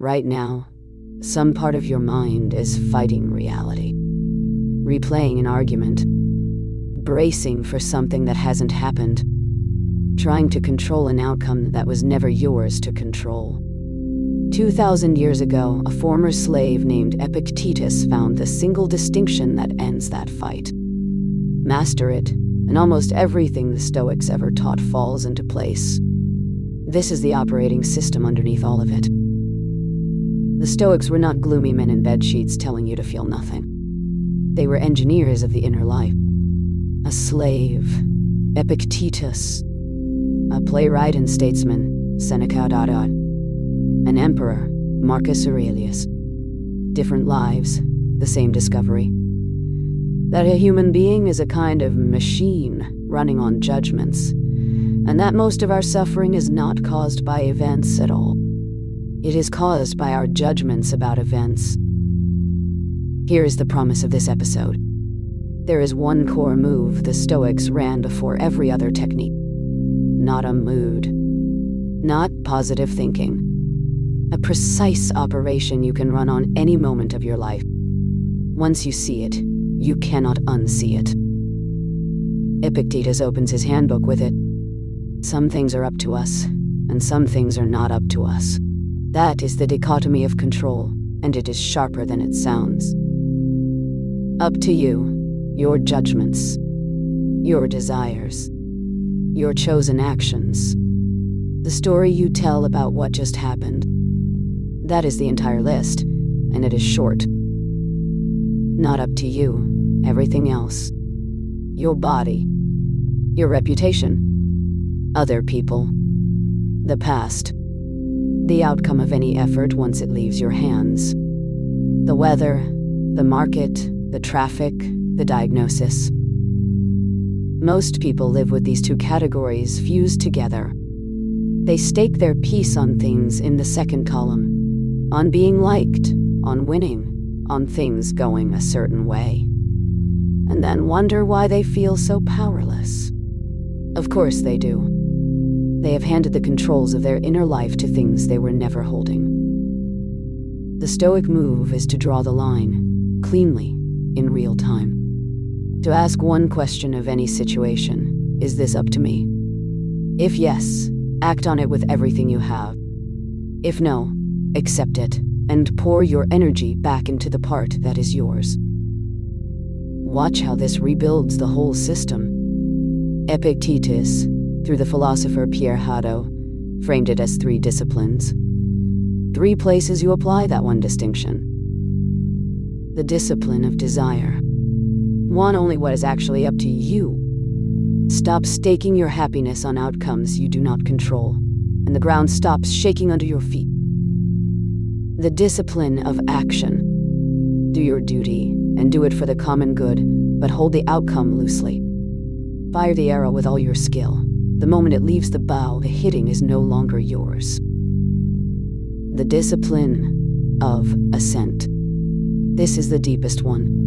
Right now, some part of your mind is fighting reality, replaying an argument, bracing for something that hasn't happened, trying to control an outcome that was never yours to control. 2,000 years ago, a former slave named Epictetus found the single distinction that ends that fight. Master it, and almost everything the Stoics ever taught falls into place. This is the operating system underneath all of it. The Stoics were not gloomy men in bedsheets telling you to feel nothing. They were engineers of the inner life. A slave, Epictetus. A playwright and statesman, Seneca. An emperor, Marcus Aurelius. Different lives, the same discovery. That a human being is a kind of machine running on judgments, and that most of our suffering is not caused by events at all. It is caused by our judgments about events. Here is the promise of this episode. There is one core move the Stoics ran before every other technique. Not a mood. Not positive thinking. A precise operation you can run on any moment of your life. Once you see it, you cannot unsee it. Epictetus opens his handbook with it. Some things are up to us, and some things are not up to us. That is the dichotomy of control, and it is sharper than it sounds. Up to you, your judgments, your desires, your chosen actions, the story you tell about what just happened. That is the entire list, and it is short. Not up to you, everything else. Your body, your reputation, other people, the past, the outcome of any effort once it leaves your hands, the weather, the market, the traffic, the diagnosis. Most people live with these two categories fused together. They stake their peace on things in the second column, on being liked, on winning, on things going a certain way, and then wonder why they feel so powerless. Of course they do. They have handed the controls of their inner life to things they were never holding. The Stoic move is to draw the line, cleanly, in real time. To ask one question of any situation: is this up to me? If yes, act on it with everything you have. If no, accept it, and pour your energy back into the part that is yours. Watch how this rebuilds the whole system. Epictetus, through the philosopher Pierre Hadot, framed it as 3 disciplines. 3 places you apply that one distinction. The discipline of desire. Want only what is actually up to you. Stop staking your happiness on outcomes you do not control, and the ground stops shaking under your feet. The discipline of action. Do your duty, and do it for the common good, but hold the outcome loosely. Fire the arrow with all your skill. The moment it leaves the bow, the hitting is no longer yours. The discipline of assent. This is the deepest one.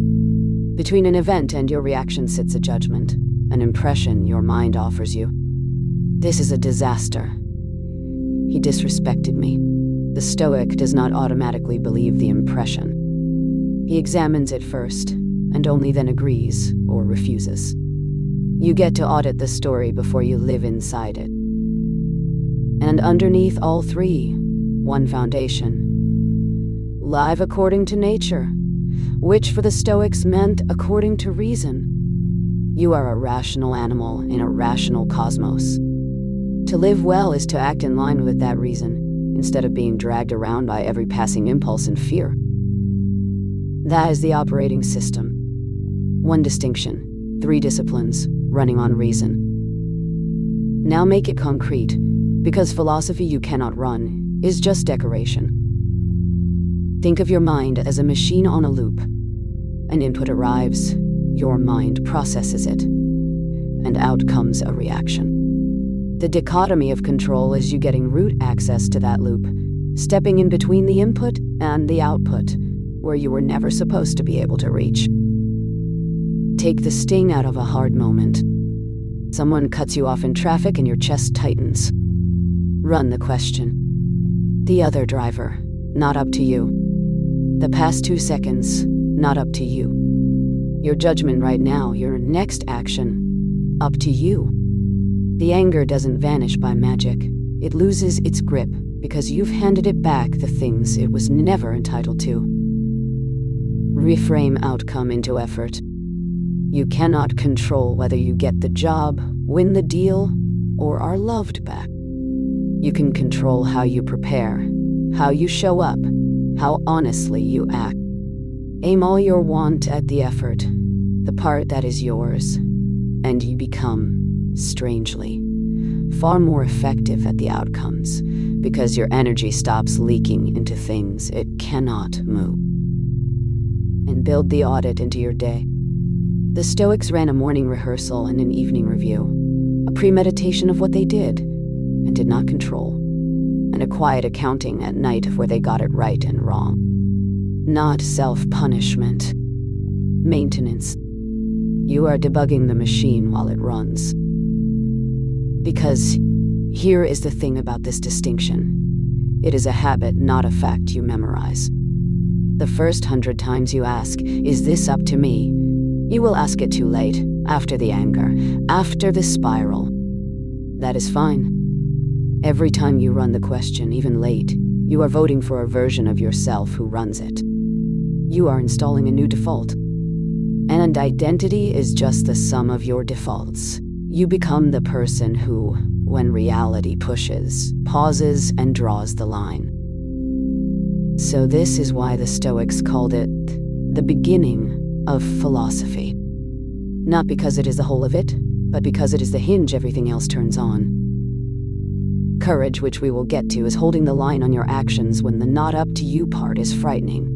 Between an event and your reaction sits a judgment, an impression your mind offers you. This is a disaster. He disrespected me. The Stoic does not automatically believe the impression. He examines it first, and only then agrees or refuses. You get to audit the story before you live inside it. And underneath all 3, one foundation. Live according to nature, which for the Stoics meant according to reason. You are a rational animal in a rational cosmos. To live well is to act in line with that reason, instead of being dragged around by every passing impulse and fear. That is the operating system. One distinction, 3 disciplines, running on reason. Now make it concrete, because philosophy you cannot run is just decoration. Think of your mind as a machine on a loop. An input arrives, your mind processes it, and out comes a reaction. The dichotomy of control is you getting root access to that loop, stepping in between the input and the output, where you were never supposed to be able to reach. Take the sting out of a hard moment. Someone cuts you off in traffic and your chest tightens. Run the question. The other driver, not up to you. The past 2 seconds, not up to you. Your judgment right now, your next action, up to you. The anger doesn't vanish by magic. It loses its grip because you've handed it back the things it was never entitled to. Reframe outcome into effort. You cannot control whether you get the job, win the deal, or are loved back. You can control how you prepare, how you show up, how honestly you act. Aim all your want at the effort, the part that is yours, and you become, strangely, far more effective at the outcomes because your energy stops leaking into things it cannot move. And build the audit into your day. The Stoics ran a morning rehearsal and an evening review, a premeditation of what they did and did not control, and a quiet accounting at night of where they got it right and wrong. Not self-punishment. Maintenance. You are debugging the machine while it runs. Because here is the thing about this distinction. It is a habit, not a fact you memorize. The first 100 times you ask, "Is this up to me?" you will ask it too late, after the anger, after the spiral. That is fine. Every time you run the question, even late, you are voting for a version of yourself who runs it. You are installing a new default. And identity is just the sum of your defaults. You become the person who, when reality pushes, pauses and draws the line. So this is why the Stoics called it the beginning of philosophy. Not because it is the whole of it, but because it is the hinge everything else turns on. Courage, which we will get to, is holding the line on your actions when the not up to you part is frightening.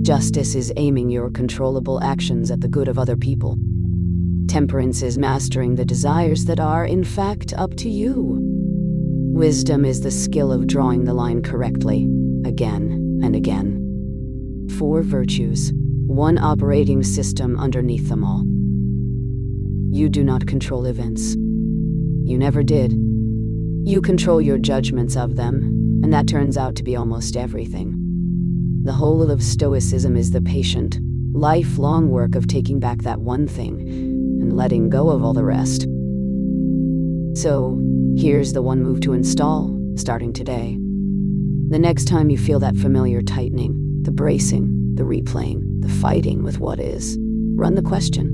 Justice is aiming your controllable actions at the good of other people. Temperance is mastering the desires that are, in fact, up to you. Wisdom is the skill of drawing the line correctly, again and again. 4 virtues, one operating system underneath them all. You do not control events. You never did. You control your judgments of them, and that turns out to be almost everything. The whole of Stoicism is the patient, lifelong work of taking back that one thing and letting go of all the rest. So, here's the one move to install, starting today. The next time you feel that familiar tightening, the bracing, the replaying, the fighting with what is, run the question.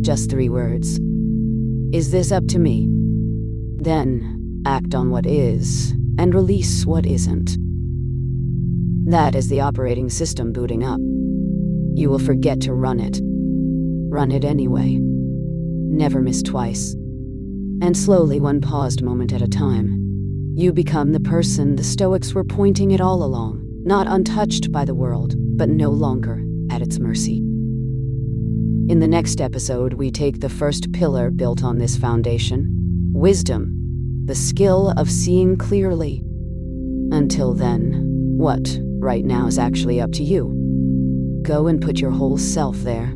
Just 3 words. Is this up to me? Then, act on what is, and release what isn't. That is the operating system booting up. You will forget to run it. Run it anyway. Never miss twice. And slowly, one paused moment at a time, you become the person the Stoics were pointing at all along, not untouched by the world, but no longer at its mercy. In the next episode, we take the first pillar built on this foundation, wisdom, the skill of seeing clearly. Until then, what right now is actually up to you. Go and put your whole self there.